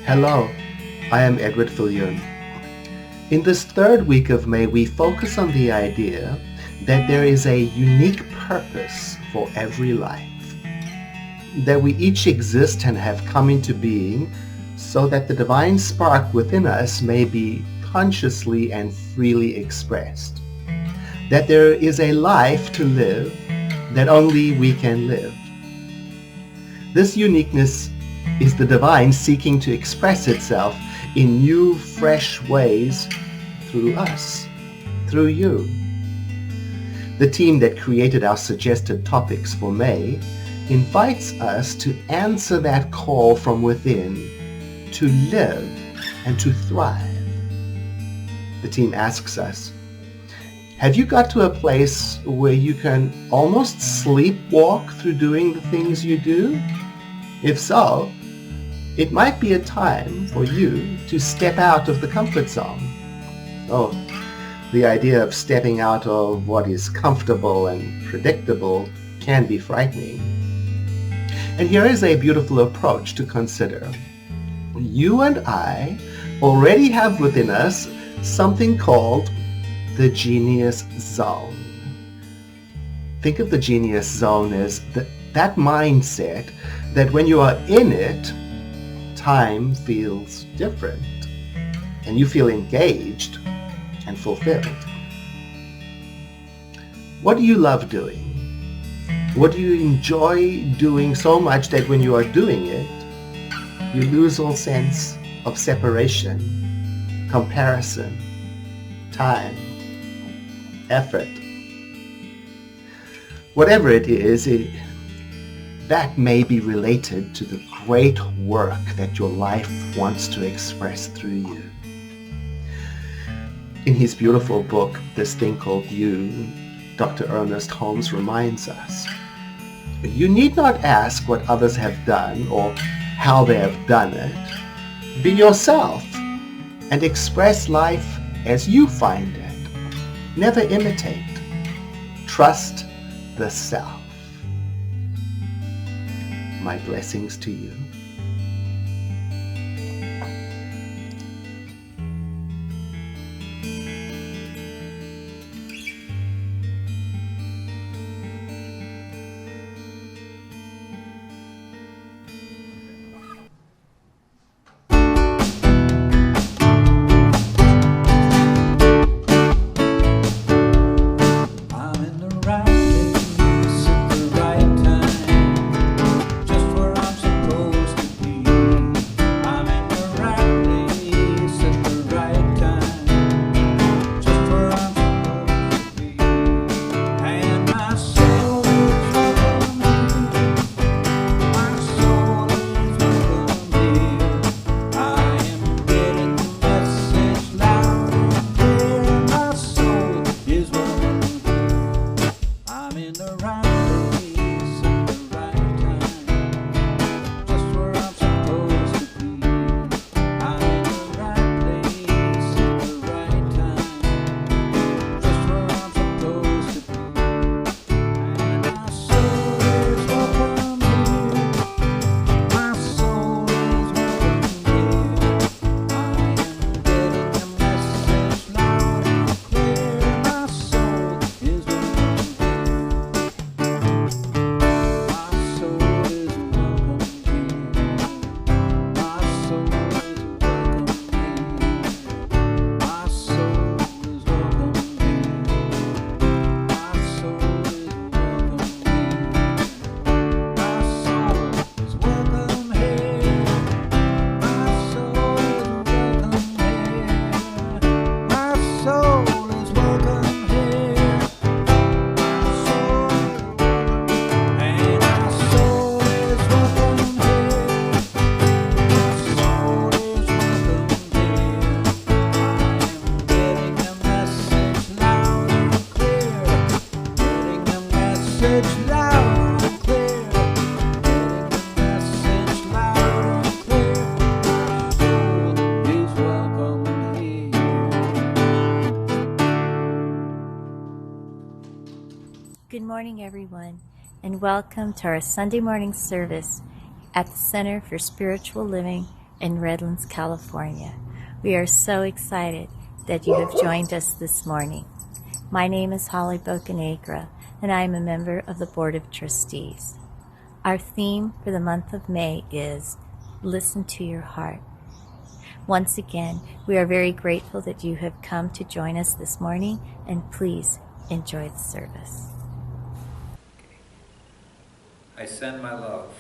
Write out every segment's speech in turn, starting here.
Hello, I am Edward Fillion. In this third week of May, we focus on the idea that there is a unique purpose for every life, that we each exist and have come into being so that the divine spark within us may be consciously and freely expressed, that there is a life to live that only we can live. This uniqueness is the divine seeking to express itself in new, fresh ways through us, through you. The team that created our suggested topics for May invites us to answer that call from within, to live and to thrive. The team asks us, have you got to a place where you can almost sleepwalk through doing the things you do? If so, it might be a time for you to step out of the comfort zone. Oh, the idea of stepping out of what is comfortable and predictable can be frightening. And here is a beautiful approach to consider. You and I already have within us something called the genius zone. Think of the genius zone as that mindset that when you are in it, time feels different and you feel engaged and fulfilled. What do you love doing? What do you enjoy doing so much that when you are doing it, you lose all sense of separation, comparison, time, effort? Whatever it is, that may be related to the great work that your life wants to express through you. In his beautiful book, This Thing Called You, Dr. Ernest Holmes reminds us, you need not ask what others have done or how they have done it. Be yourself and express life as you find it. Never imitate. Trust the self. My blessings to you. Good morning, everyone, and welcome to our Sunday morning service at the Center for Spiritual Living in Redlands, California. We are so excited that you have joined us this morning. My name is Holly Bocanegra, and I am a member of the Board of Trustees. Our theme for the month of May is Listen to Your Heart. Once again, we are very grateful that you have come to join us this morning, and please enjoy the service. I send my love.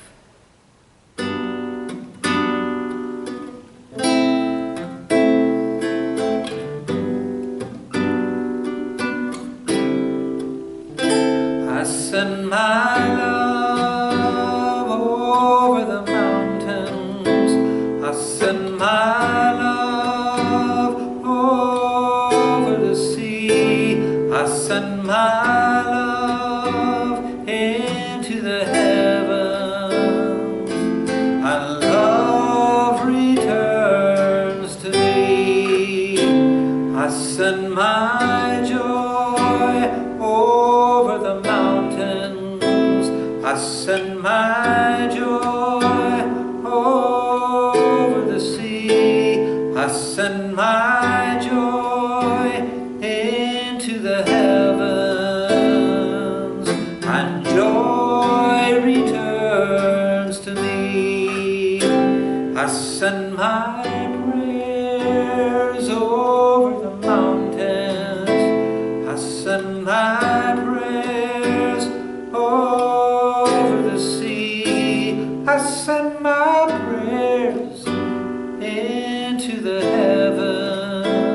I send my love over the mountains. I send my love over the sea. I send my love into the heavens. And love returns to me. I send my joy over the mountains. I send my joy over the sea. I send my joy into the heavens, and joy returns to me. I send my prayers over the mountains. I send my prayers over the sea. I send my prayers into the heavens,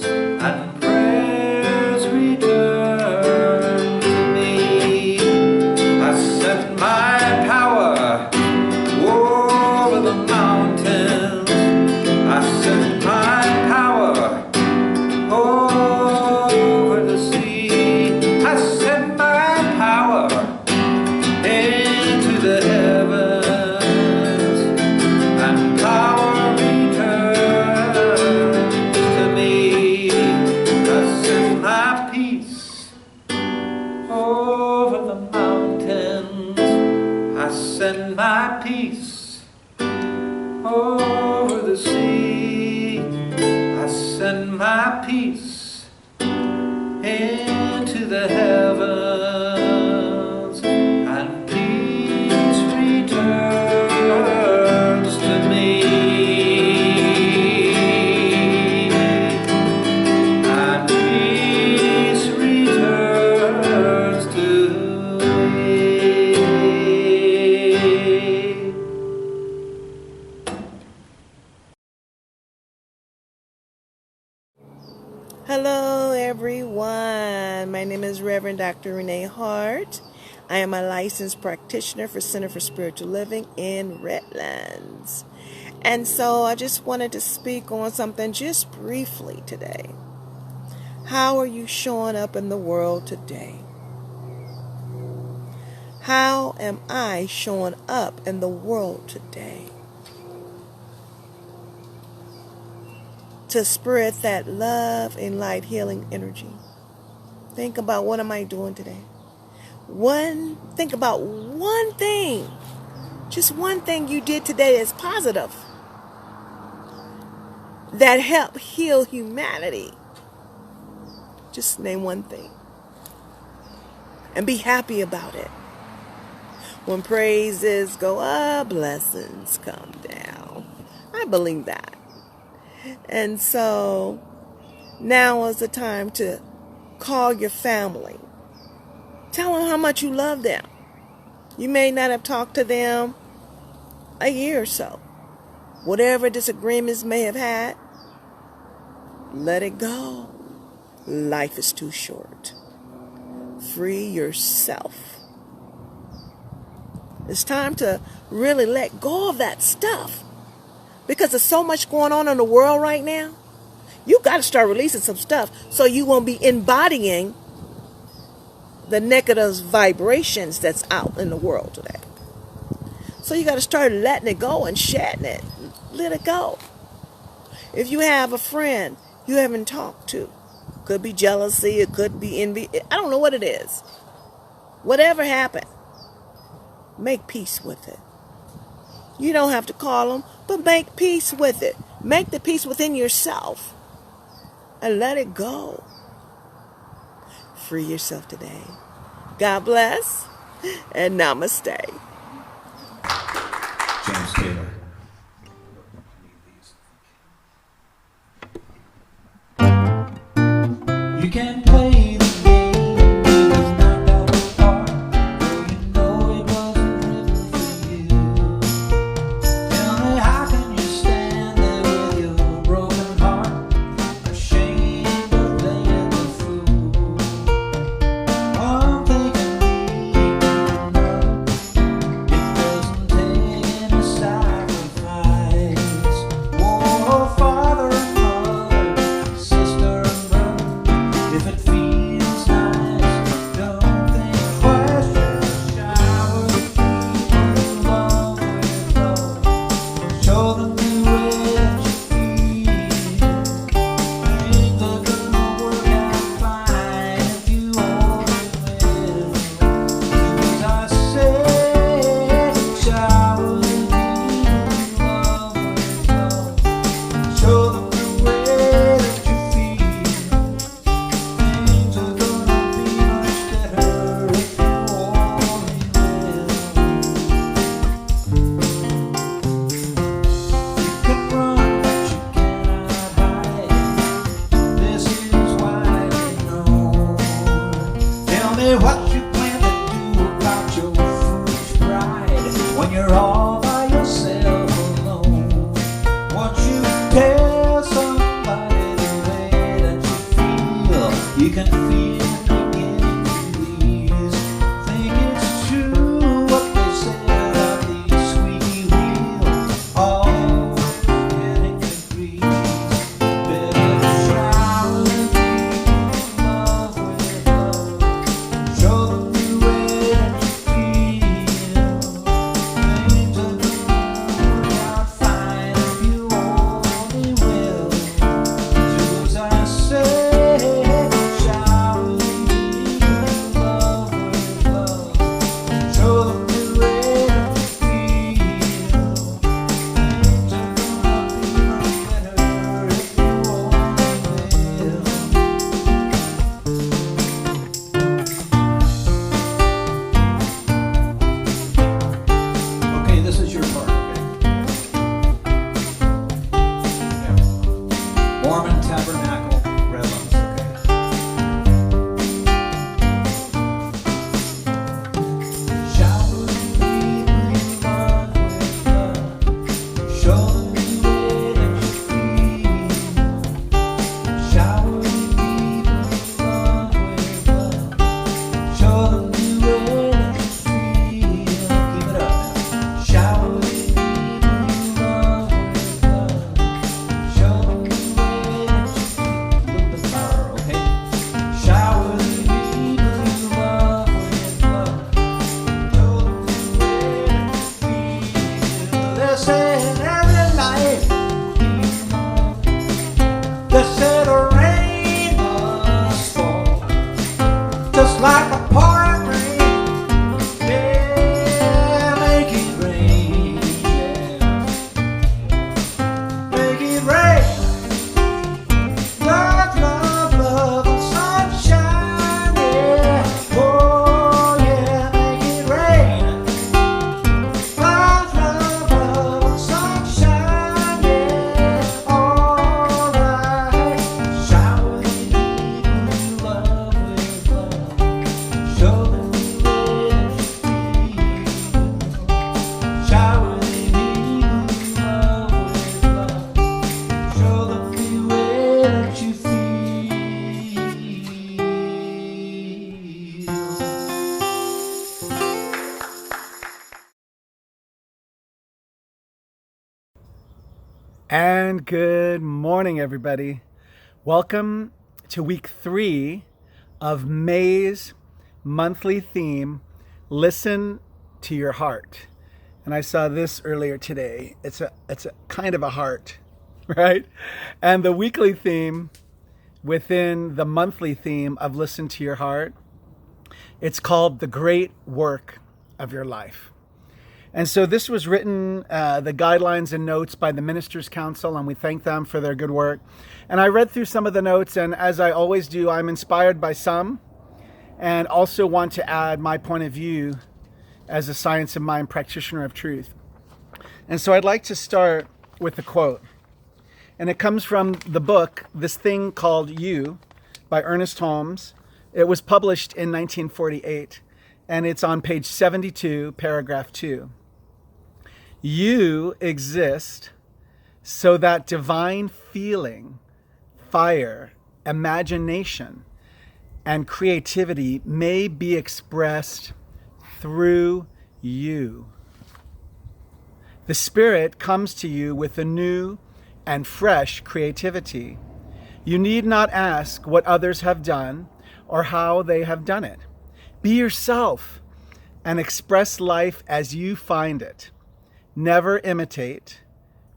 and prayers return to me. I send my power over the mountains. I send my power over the sea. I send my power into the heavens, and power returns to me. I send my peace over the mountains. I send my peace over the sea. I send my peace into the heavens, and peace returns to me. And peace returns to me. Hello everyone, my name is Reverend Dr. Renee Hart. I am a licensed practitioner for Center for Spiritual Living in Redlands. And so I just wanted to speak on something just briefly today. How are you showing up in the world today? How am I showing up in the world today? To spread that love and light healing energy. Think about, what am I doing today? Think about one thing. Just one thing you did today that's positive, that helped heal humanity. Just name one thing. And be happy about it. When praises go up, blessings come down. I believe that. And so now is the time to call your family. Tell them how much you love them. You may not have talked to them a year or so. Whatever disagreements may have had, let it go. Life is too short. Free yourself. It's time to really let go of that stuff. Because there's so much going on in the world right now. You got to start releasing some stuff so you won't be embodying the negative vibrations that's out in the world today. So you got to start letting it go and shedding it. Let it go. If you have a friend you haven't talked to, could be jealousy, it could be envy, I don't know what it is. Whatever happened, make peace with it. You don't have to call them, but make peace with it. Make the peace within yourself and let it go. Free yourself today. God bless and namaste. James Taylor. You can play the game, you can knock out the park, though you know it wasn't written for you. Tell me, how can you stand there with your broken heart, ashamed of playing the fool? I'm thinking me, it doesn't take any sacrifice. Oh, father and mother, sister and brother, if it feels nice, don't think twice. Just shower the people love with love. Show them the way that you feel. Things are gonna work out fine if you only will. Do as I say. Shower the people love with love. Show them the way that you feel. Things are gonna be much better if you only will. You can run, but you cannot hide. This is widely known. Tell me what you plan to do about your foolish pride when you're all by yourself alone. Once you tell somebody the way that you feel, you can feel it beginning to ease. Think it's true what they say about these squeaky wheels, always getting degrees. Better shower the people love with love. Show them the way that you feel. Things are gonna work out fine if you only will. Do as I say. Shower the people love with love. Show them the way that you feel. Things are gonna be much better if you only will. Okay, this is your part, okay? Yeah. Mormon Tabernacle, Redlands, okay? Shower the people you love with love. Show them the way that you feel. Shower the people you love with love. Show them the way that you feel. Keep it up now. Shower the people you love with love. Show them the way that you feel. A little bit louder, okay? Shower the people you love with love. Show them the way that you feel. They say in every life, they say the rain must fall, just like a pouring rain. Yeah, make it rain, yeah. Make it rain. Love, love, love, and sunshine, yeah. Oh, yeah, make it rain. Love, love, love, and sunshine, yeah. All right. Shower the people you love with love. Show them the way that you feel. Shower the people you love with love. Show them the way that you feel. And good morning, everybody. Welcome to week 3 of May's monthly theme, Listen to Your Heart. And I saw this earlier today. It's a kind of a heart, right? And the weekly theme within the monthly theme of Listen to Your Heart, it's called The Great Work of Your Life. And so this was written, the guidelines and notes by the Ministers' Council, and we thank them for their good work. And I read through some of the notes, and as I always do, I'm inspired by some, and also want to add my point of view as a science of mind practitioner of truth. And so I'd like to start with a quote. And it comes from the book, This Thing Called You, by Ernest Holmes. It was published in 1948, and it's on page 72, paragraph 2. You exist so that divine feeling, fire, imagination, and creativity may be expressed through you. The Spirit comes to you with a new and fresh creativity. You need not ask what others have done or how they have done it. Be yourself and express life as you find it. Never imitate.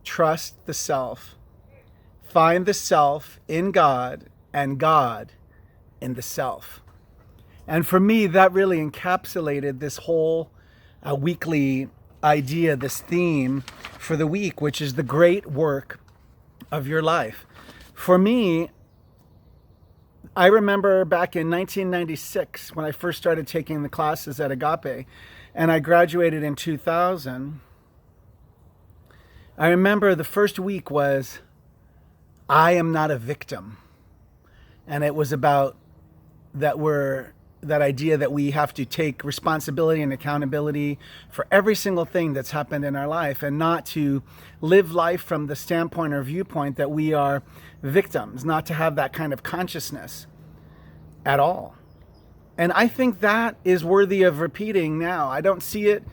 Trust the self. Find the self in God and God in the self. And for me, that really encapsulated this whole weekly idea, this theme for the week, which is the great work of your life. For me, I remember back in 1996 when I first started taking the classes at Agape, and I graduated in 2000. I remember the first week was, I am not a victim. And it was about that idea that we have to take responsibility and accountability for every single thing that's happened in our life, and not to live life from the standpoint or viewpoint that we are victims, not to have that kind of consciousness at all. And I think that is worthy of repeating now. I don't see it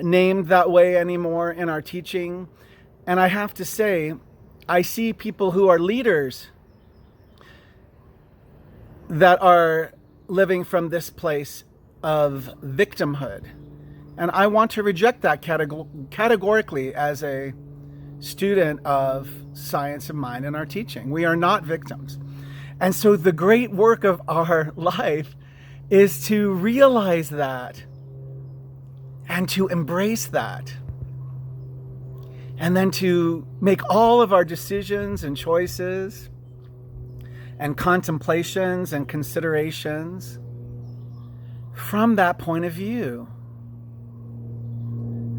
named that way anymore in our teaching. And I have to say, I see people who are leaders that are living from this place of victimhood. And I want to reject that categorically as a student of science of mind in our teaching. We are not victims. And so the great work of our life is to realize that and to embrace that. And then to make all of our decisions and choices and contemplations and considerations from that point of view.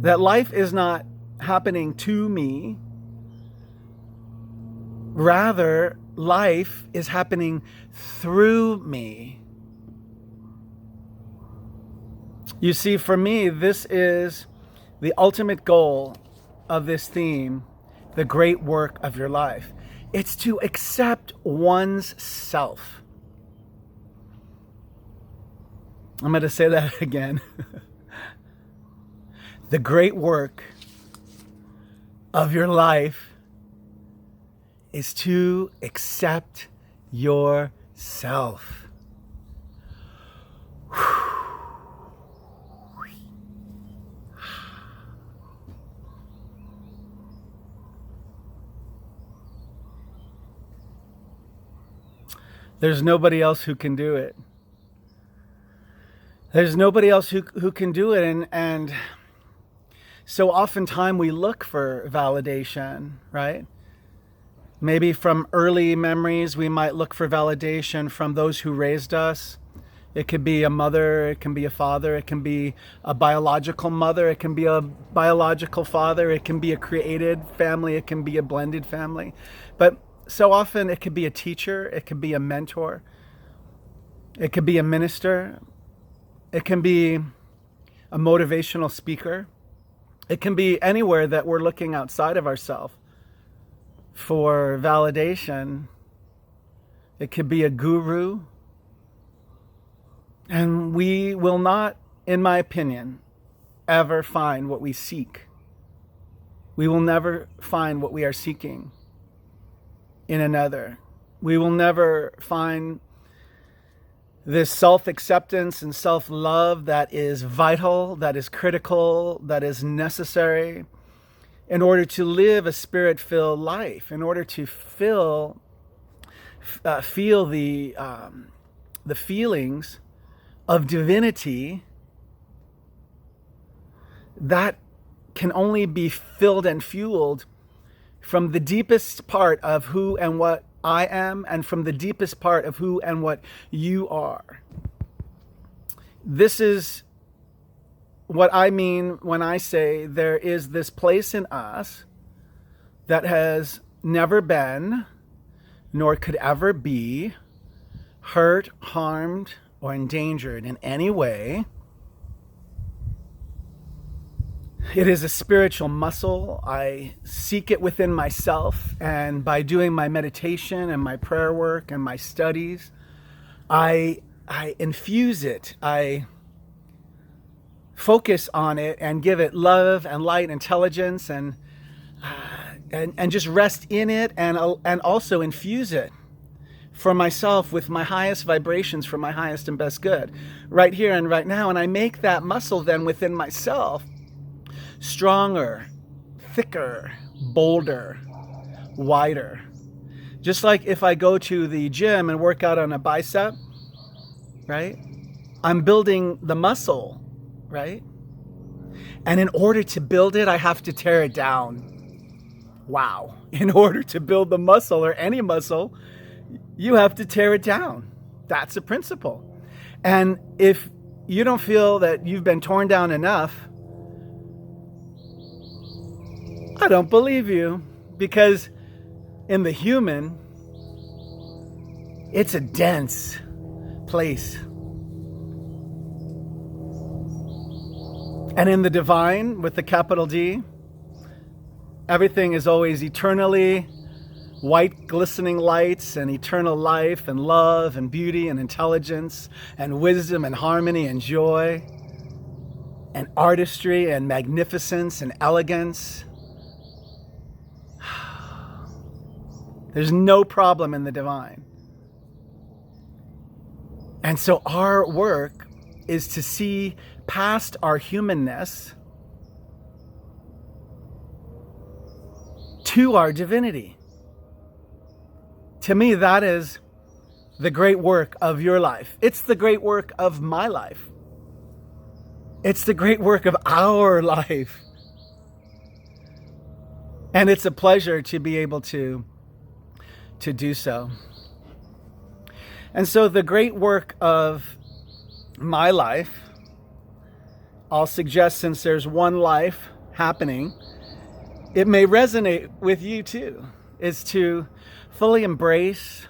That life is not happening to me. Rather, life is happening through me. You see, for me, this is the ultimate goal of this theme, the great work of your life. It's to accept one's self. I'm going to say that again. The great work of your life is to accept yourself. There's nobody else who can do it. There's nobody else who can do it. And so oftentimes we look for validation, right? Maybe from early memories, we might look for validation from those who raised us. It could be a mother, it can be a father, it can be a biological mother, it can be a biological father, it can be a created family, it can be a blended family. But so often it could be a teacher, it could be a mentor, it could be a minister, it can be a motivational speaker. It can be anywhere that we're looking outside of ourselves for validation. It could be a guru. And we will not, in my opinion, ever find what we seek. We will never find what we are seeking in another. We will never find this self-acceptance and self-love that is vital, that is critical, that is necessary in order to live a spirit-filled life, in order to feel the feelings of divinity that can only be filled and fueled from the deepest part of who and what I am, and from the deepest part of who and what you are. This is what I mean when I say there is this place in us that has never been, nor could ever be, hurt, harmed, or endangered in any way. It is a spiritual muscle. I seek it within myself, and by doing my meditation and my prayer work and my studies, I infuse it. I focus on it and give it love and light, intelligence, and just rest in it, and also infuse it for myself with my highest vibrations for my highest and best good right here and right now. And I make that muscle then within myself stronger, thicker, bolder, wider. Just like if I go to the gym and work out on a bicep, right? I'm building the muscle, right? And in order to build it, I have to tear it down. Wow. In order to build the muscle, or any muscle, you have to tear it down. That's a principle. And if you don't feel that you've been torn down enough, I don't believe you, because in the human, it's a dense place. And in the divine, with the capital D, everything is always eternally white glistening lights and eternal life and love and beauty and intelligence and wisdom and harmony and joy and artistry and magnificence and elegance. There's no problem in the divine. And so our work is to see past our humanness to our divinity. To me, that is the great work of your life. It's the great work of my life. It's the great work of our life. And it's a pleasure to be able to do so. And so the great work of my life, I'll suggest, since there's one life happening, it may resonate with you too, is to fully embrace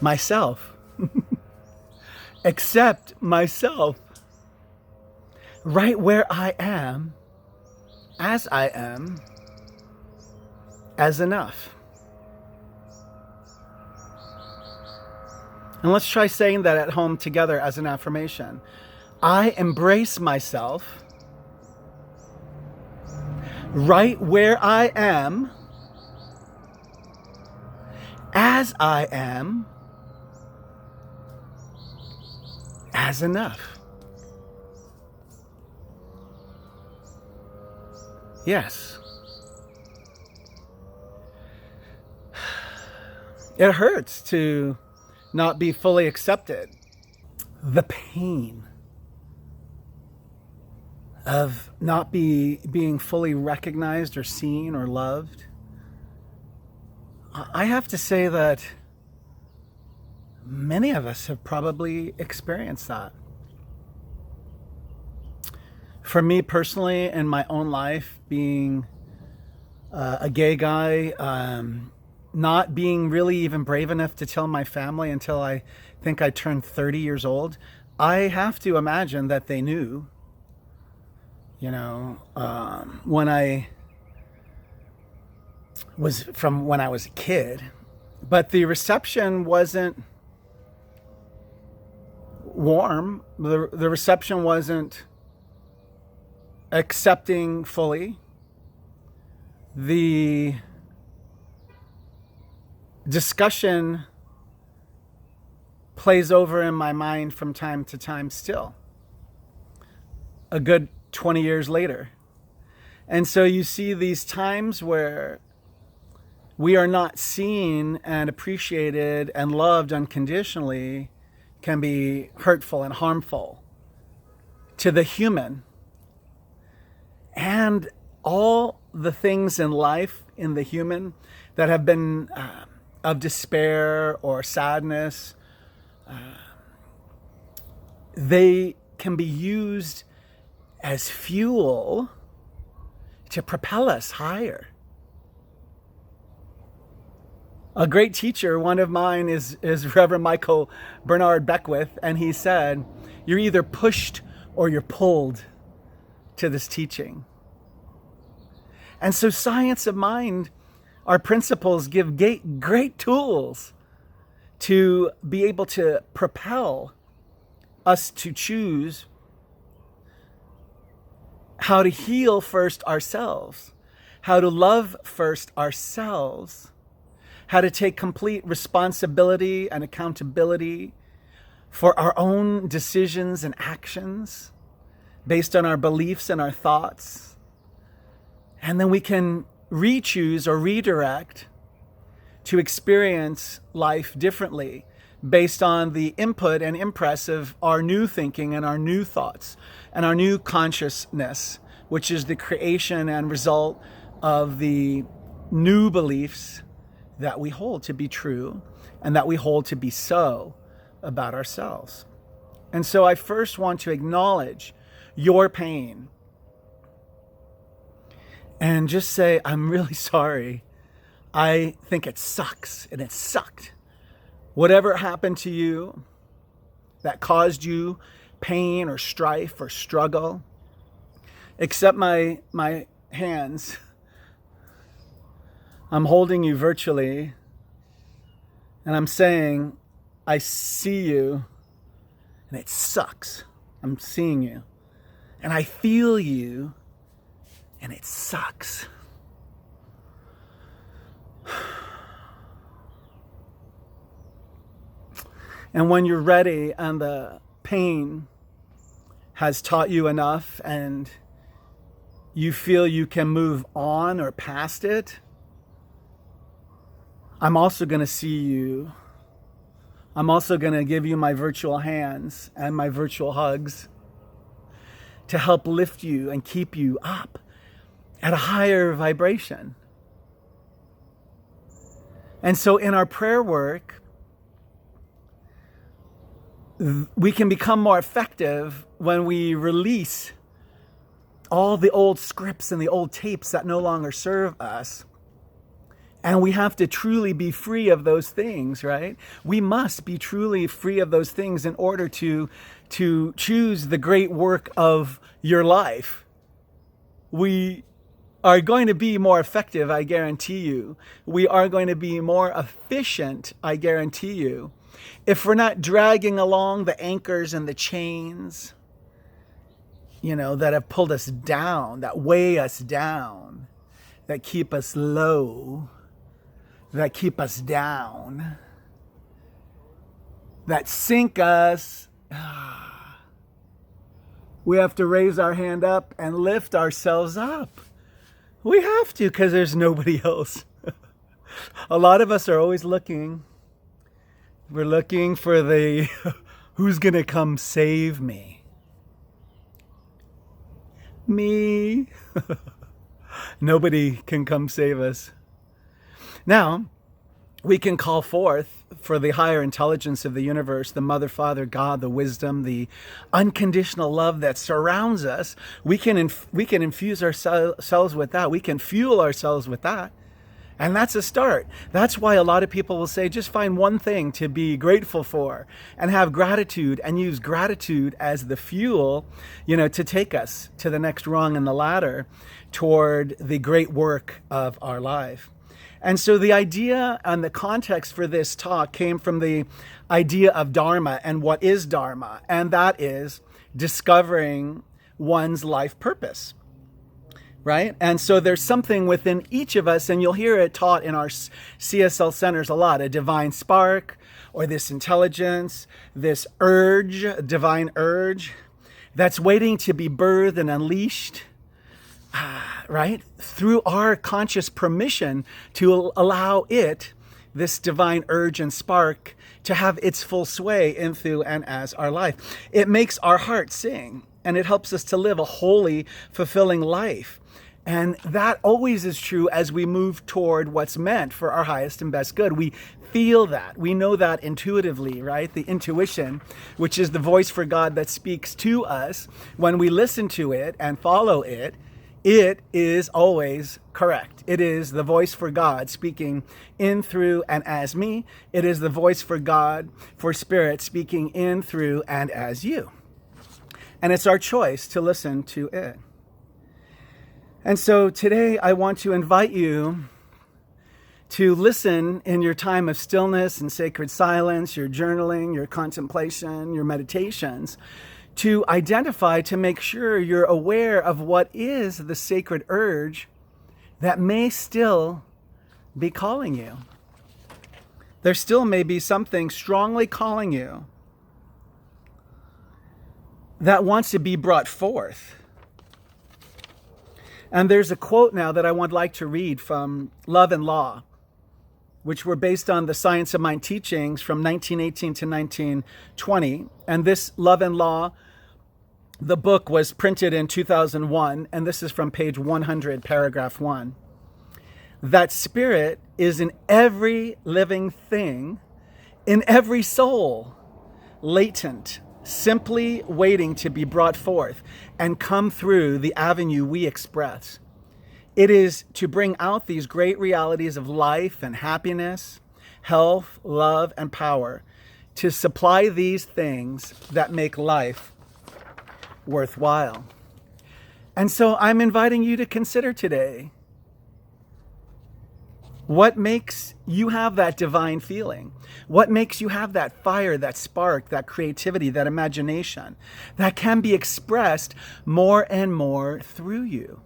myself, accept myself right where I am, as enough. And let's try saying that at home together as an affirmation. I embrace myself right where I am, as I am, as enough. Yes. It hurts to not be fully accepted. The pain of not being fully recognized or seen or loved. I have to say that many of us have probably experienced that. For me personally, in my own life, being a gay guy, not being really even brave enough to tell my family until I think I turned 30 years old, I have to imagine that they knew, when I was a kid, but the reception wasn't warm. The reception wasn't accepting fully. The discussion plays over in my mind from time to time still, a good 20 years later. And so you see these times where we are not seen and appreciated and loved unconditionally, can be hurtful and harmful to the human. And all the things in life, in the human, that have been of despair or sadness, they can be used as fuel to propel us higher. A great teacher, one of mine, is Reverend Michael Bernard Beckwith, and he said, you're either pushed or you're pulled to this teaching. And so Science of Mind, our principles give great tools to be able to propel us to choose how to heal first ourselves, how to love first ourselves, how to take complete responsibility and accountability for our own decisions and actions based on our beliefs and our thoughts. And then we can re-choose or redirect to experience life differently based on the input and impress of our new thinking and our new thoughts and our new consciousness, which is the creation and result of the new beliefs that we hold to be true and that we hold to be so about ourselves. And so I first want to acknowledge your pain and just say, I'm really sorry. I think it sucks, and it sucked. Whatever happened to you that caused you pain or strife or struggle, accept my hands. I'm holding you virtually, and I'm saying, I see you, and it sucks. I'm seeing you, and I feel you, and it sucks. And when you're ready and the pain has taught you enough and you feel you can move on or past it, I'm also going to see you. I'm also going to give you my virtual hands and my virtual hugs to help lift you and keep you up at a higher vibration. And so in our prayer work, we can become more effective when we release all the old scripts and the old tapes that no longer serve us. And we have to truly be free of those things, right? We must be truly free of those things in order to choose the great work of your life. We are going to be more effective, I guarantee you. We are going to be more efficient, I guarantee you, if we're not dragging along the anchors and the chains, that have pulled us down, that weigh us down, that keep us low, that keep us down, that sink us. We have to raise our hand up and lift ourselves up. We have to, because there's nobody else. A lot of us are always looking. We're looking for the who's going to come save me. Me. Nobody can come save us. Now, we can call forth for the higher intelligence of the universe, the Mother, Father, God, the wisdom, the unconditional love that surrounds us. We can infuse ourselves with that. We can fuel ourselves with that. And that's a start. That's why a lot of people will say, just find one thing to be grateful for and have gratitude and use gratitude as the fuel, to take us to the next rung in the ladder toward the great work of our life. And so the idea and the context for this talk came from the idea of Dharma and what is Dharma, and that is discovering one's life purpose. Right? And so there's something within each of us, and you'll hear it taught in our CSL centers a lot, a divine spark or this intelligence, this urge, divine urge that's waiting to be birthed and unleashed, right? Through our conscious permission to allow it this divine urge and spark to have its full sway in, through, and as our life. It makes our heart sing, and it helps us to live a holy, fulfilling life. And that always is true as we move toward what's meant for our highest and best good. We feel that. We know that intuitively, right? The intuition, which is the voice for God that speaks to us, when we listen to it and follow it, it is always correct. It is the voice for God speaking in, through, and as me. It is the voice for God, for Spirit, speaking in, through, and as you. And it's our choice to listen to it. And so today I want to invite you to listen in your time of stillness and sacred silence, your journaling, your contemplation, your meditations, to identify, to make sure you're aware of what is the sacred urge that may still be calling you. There still may be something strongly calling you that wants to be brought forth. And there's a quote now that I would like to read from Love and Law, which were based on the Science of Mind teachings from 1918 to 1920. And this Love and Law, the book was printed in 2001, and this is from page 100, paragraph 1. That spirit is in every living thing, in every soul, latent, simply waiting to be brought forth and come through the avenue we express. It is to bring out these great realities of life and happiness, health, love, and power, to supply these things that make life worthwhile. And so I'm inviting you to consider today, what makes you have that divine feeling? What makes you have that fire, that spark, that creativity, that imagination that can be expressed more and more through you?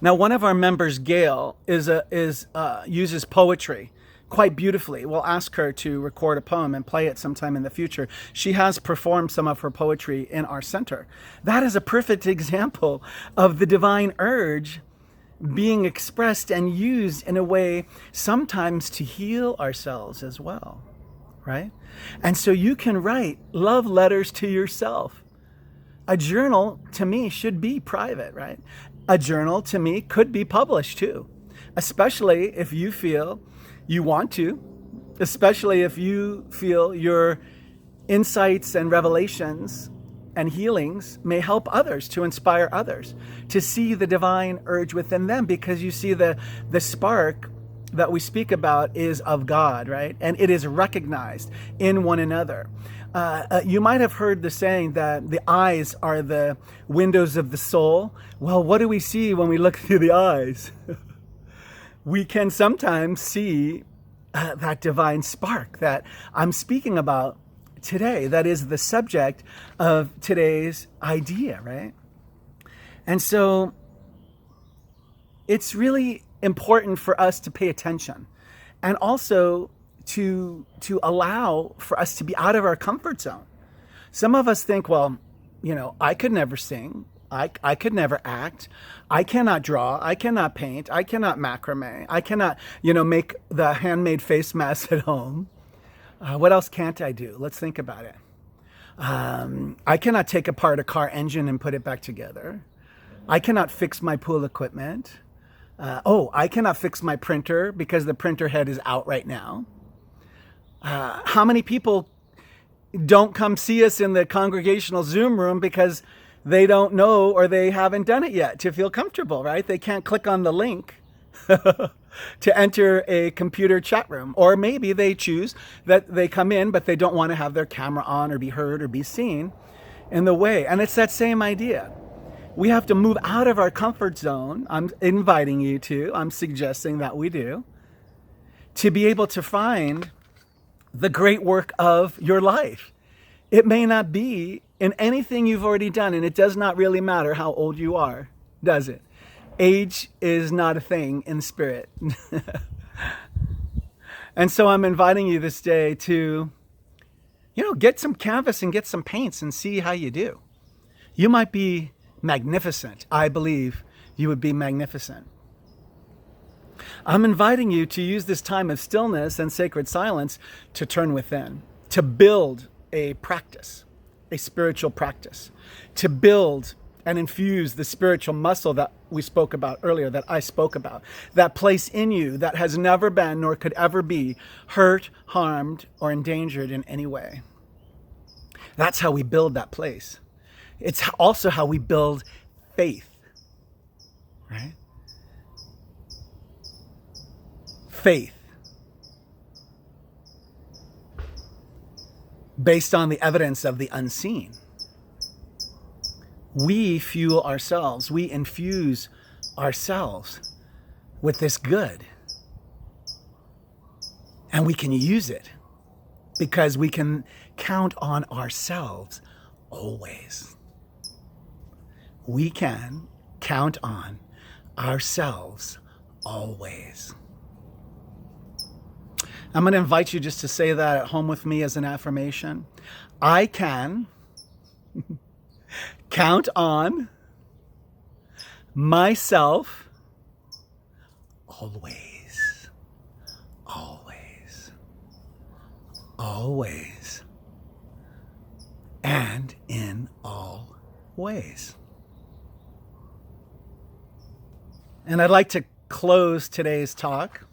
Now, one of our members, Gail, uses poetry quite beautifully. We'll ask her to record a poem and play it sometime in the future. She has performed some of her poetry in our center. That is a perfect example of the divine urge being expressed and used in a way sometimes to heal ourselves as well, right? And so you can write love letters to yourself. A journal, to me, should be private, right? A journal, to me, could be published too, especially if you feel you want to, especially if you feel your insights and revelations and healings may help others, to inspire others to see the divine urge within them, because you see the spark that we speak about is of God, right? And it is recognized in one another. You might have heard the saying that the eyes are the windows of the soul. Well, what do we see when we look through the eyes? We can sometimes see that divine spark that I'm speaking about today, that is the subject of today's idea, right? And so it's really important for us to pay attention, and also to allow for us to be out of our comfort zone. Some of us think, well, I could never sing, I could never act, I cannot draw, I cannot paint, I cannot macrame, I cannot, make the handmade face masks at home. What else can't I do? Let's think about it. I cannot take apart a car engine and put it back together. I cannot fix my pool equipment. I cannot fix my printer because the printer head is out right now. How many people don't come see us in the congregational Zoom room because they don't know or they haven't done it yet to feel comfortable, right? They can't click on the link to enter a computer chat room. Or maybe they choose that they come in, but they don't want to have their camera on or be heard or be seen in the way. And it's that same idea. We have to move out of our comfort zone. I'm inviting you to, I'm suggesting that we do, to be able to find the great work of your life. It may not be in anything you've already done, and it does not really matter how old you are, does it? Age is not a thing in spirit. And so I'm inviting you this day to, get some canvas and get some paints and see how you do. You might be magnificent. I believe you would be magnificent. I'm inviting you to use this time of stillness and sacred silence to turn within, to build a practice, a spiritual practice, to build and infuse the spiritual muscle that we spoke about earlier, that I spoke about, that place in you that has never been nor could ever be hurt, harmed, or endangered in any way. That's how we build that place. It's also how we build faith, right? Faith. Based on the evidence of the unseen. We fuel ourselves, we infuse ourselves with this good. And we can use it because we can count on ourselves always. We can count on ourselves always. I'm going to invite you just to say that at home with me as an affirmation. I can count on myself always, always, always, and in all ways. And I'd like to close today's talk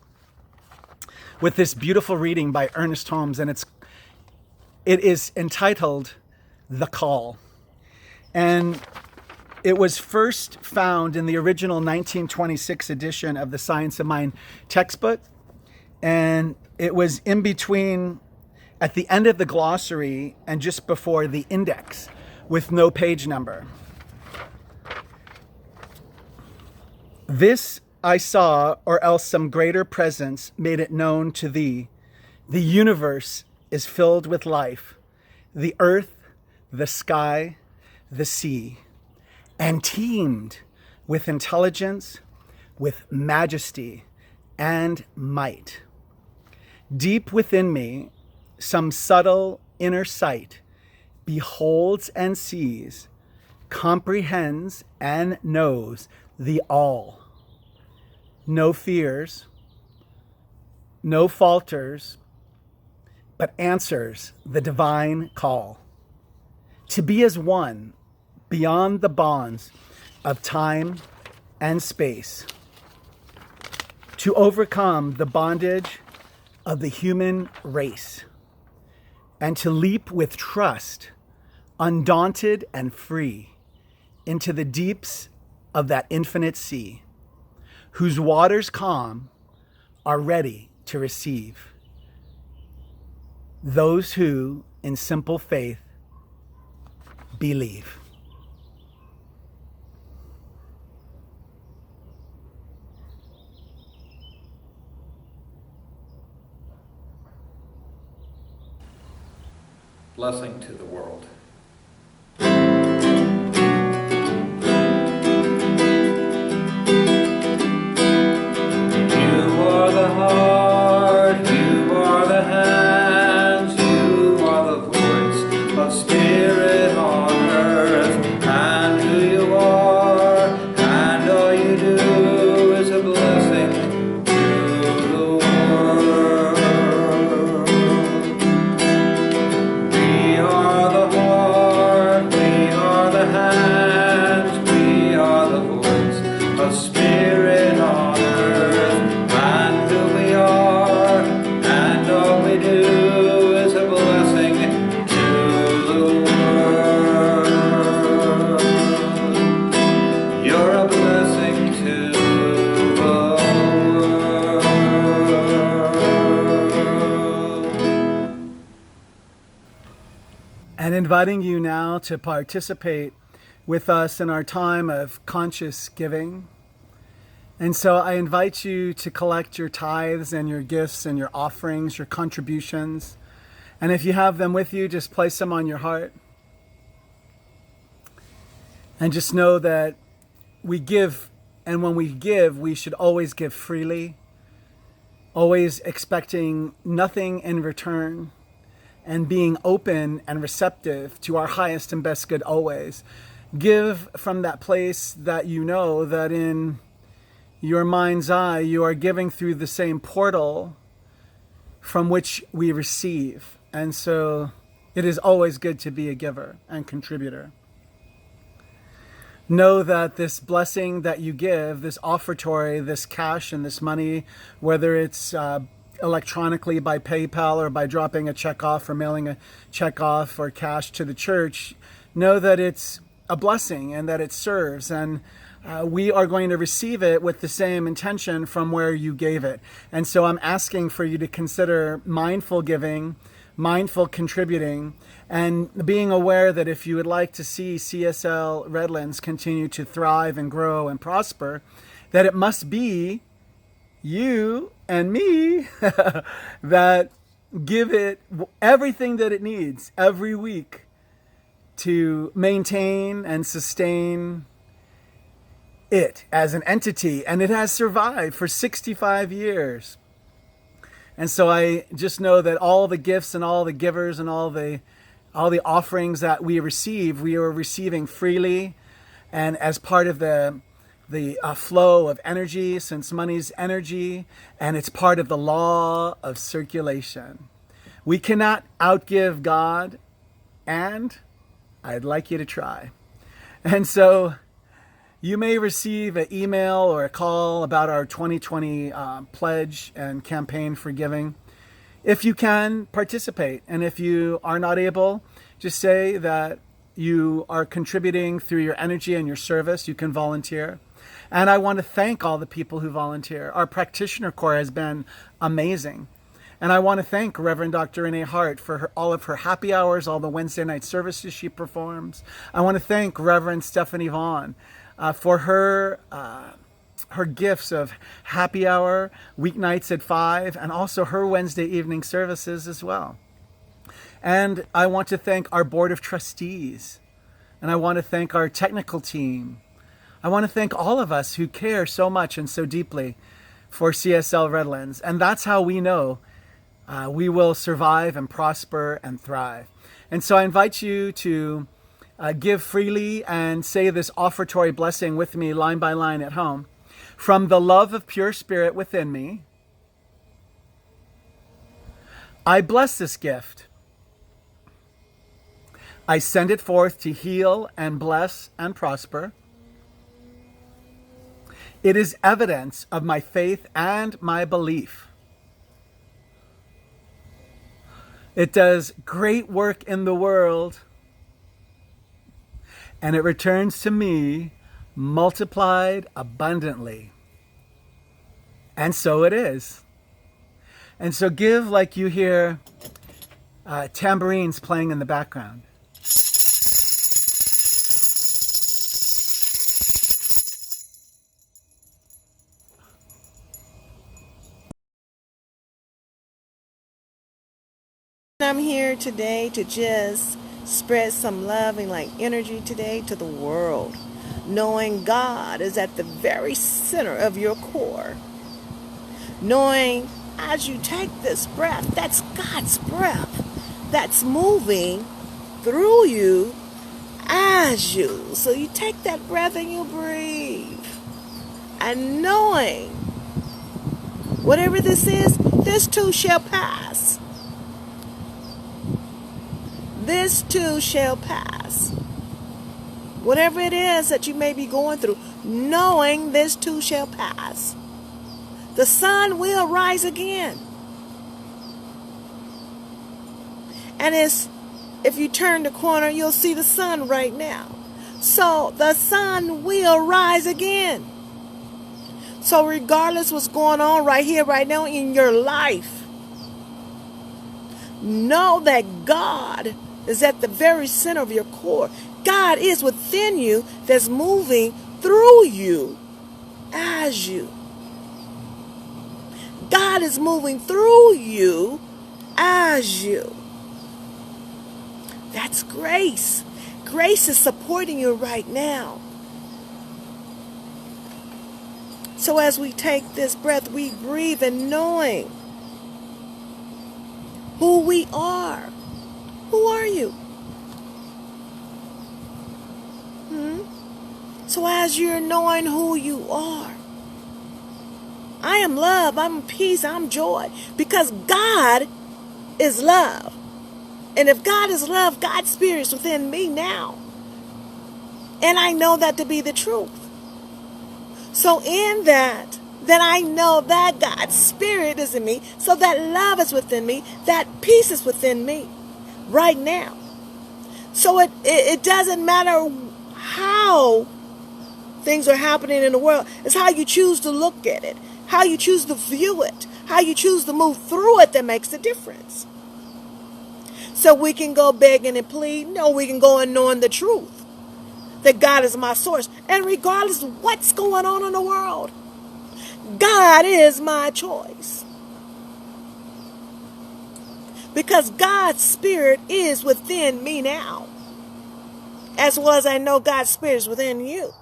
with this beautiful reading by Ernest Holmes, and it is entitled The Call. And it was first found in the original 1926 edition of the Science of Mind textbook. And it was in between, at the end of the glossary and just before the index with no page number. This I saw, or else some greater presence made it known to thee. The universe is filled with life, the earth, the sky, the sea, and teemed with intelligence, with majesty and might. Deep within me, some subtle inner sight beholds and sees, comprehends and knows the all. No fears, no falters, but answers the divine call. To be as one beyond the bonds of time and space. To overcome the bondage of the human race. And to leap with trust, undaunted and free, into the deeps of that infinite sea, whose waters calm are ready to receive those who, in simple faith, believe. Blessing to the world. And inviting you now to participate with us in our time of conscious giving. And so I invite you to collect your tithes and your gifts and your offerings, your contributions. And if you have them with you, just place them on your heart. And just know that we give, and when we give, we should always give freely, always expecting nothing in return, and being open and receptive to our highest and best good always. Give from that place that you know that in your mind's eye, you are giving through the same portal from which we receive. And so it is always good to be a giver and contributor. Know that this blessing that you give, this offertory, this cash and this money, whether it's electronically by PayPal or by dropping a check off or mailing a check off or cash to the church, know that it's a blessing and that it serves. And we are going to receive it with the same intention from where you gave it. And so I'm asking for you to consider mindful giving, mindful contributing, and being aware that if you would like to see CSL Redlands continue to thrive and grow and prosper, that it must be you and me that give it everything that it needs every week to maintain and sustain it as an entity. And it has survived for 65 years. And so I just know that all the gifts and all the givers and all the offerings that we receive, we are receiving freely and as part of the flow of energy, since money's energy, and it's part of the law of circulation. We cannot outgive God, and I'd like you to try. And so you may receive an email or a call about our 2020 pledge and campaign for giving. If you can, participate. And if you are not able, just say that you are contributing through your energy and your service. You can volunteer. And I want to thank all the people who volunteer. Our practitioner corps has been amazing. And I want to thank Reverend Dr. Renee Hart for all of her happy hours, all the Wednesday night services she performs. I want to thank Reverend Stephanie Vaughn for her gifts of happy hour, weeknights at 5, and also her Wednesday evening services as well. And I want to thank our Board of Trustees. And I want to thank our technical team. I want to thank all of us who care so much and so deeply for CSL Redlands. And that's how we know we will survive and prosper and thrive. And so I invite you to give freely and say this offertory blessing with me line by line at home. From the love of pure spirit within me, I bless this gift. I send it forth to heal and bless and prosper. It is evidence of my faith and my belief. It does great work in the world, and it returns to me multiplied abundantly. And so it is. And so give like you hear tambourines playing in the background. I'm here today to just spread some love and like energy today to the world, knowing God is at the very center of your core. Knowing as you take this breath, that's God's breath that's moving through you as you. So you take that breath and you breathe. And knowing whatever this is, this too shall pass. This too shall pass. Whatever it is that you may be going through, knowing this too shall pass. The sun will rise again. And if you turn the corner, you'll see the sun right now. So the sun will rise again. So regardless what's going on right here, right now in your life, know that God is at the very center of your core. God is within you, that's moving through you as you. God is moving through you as you. That's grace. Grace is supporting you right now. So as we take this breath, we breathe and knowing who we are. Who are you? So as you're knowing who you are, I am love, I'm peace, I'm joy. Because God is love. And if God is love, God's spirit is within me now. And I know that to be the truth. So in that, then I know that God's spirit is in me. So that love is within me. That peace is within me right now. So it doesn't matter how things are happening in the world. It's how you choose to look at it, how you choose to view it, how you choose to move through it that makes the difference. So we can go begging and pleading. No, we can go and knowing the truth, that God is my source. And regardless of what's going on in the world, God is my choice. Because God's spirit is within me now. As well as I know God's spirit is within you.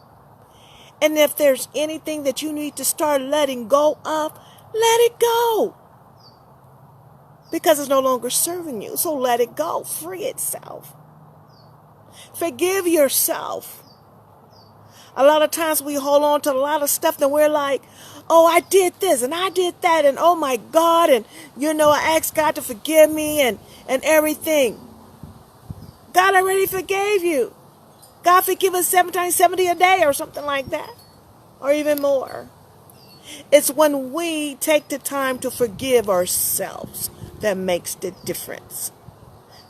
And if there's anything that you need to start letting go of, let it go. Because it's no longer serving you. So let it go. Free itself. Forgive yourself. A lot of times we hold on to a lot of stuff and we're like, oh, I did this and I did that and oh my God, and I asked God to forgive me and everything. God already forgave you. God forgive us 7 times 70 a day or something like that. Or even more. It's when we take the time to forgive ourselves that makes the difference.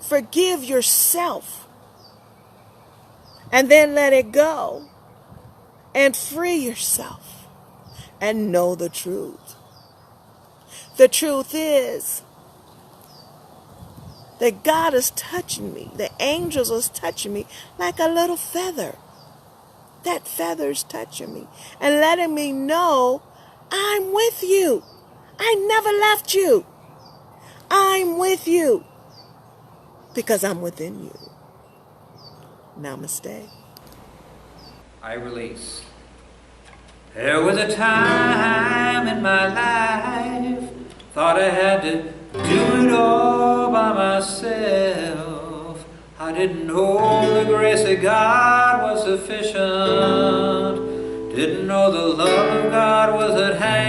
Forgive yourself. And then let it go. And free yourself. And know the truth. The truth is that God is touching me. The angels are touching me like a little feather. That feather's touching me and letting me know I'm with you. I never left you. I'm with you because I'm within you. Namaste. I release. There was a time in my life, thought I had to do it all by myself. I didn't know the grace of God was sufficient. Didn't know the love of God was at hand.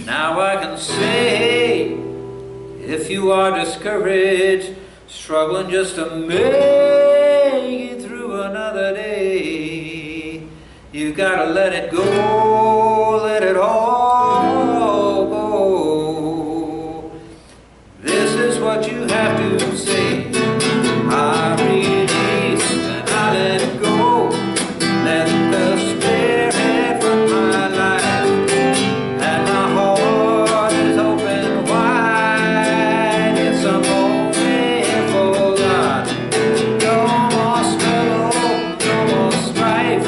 Now I can say, if you are discouraged, struggling just to make it through another day, you gotta let it go, let it all go. This is what you have to say. I release and I let go. Let the Spirit run my life. And my heart is open wide. It's a moment for God. No more struggle, no more strife.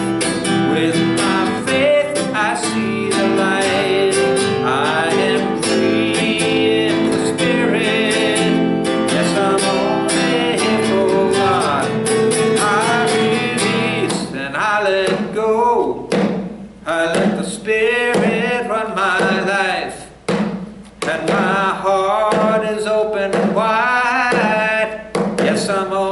With my faith I see the light. I am free in the Spirit. Yes, I'm only here for God. I release and I let go. I let the Spirit run my life. And my heart is open wide. Yes, I'm only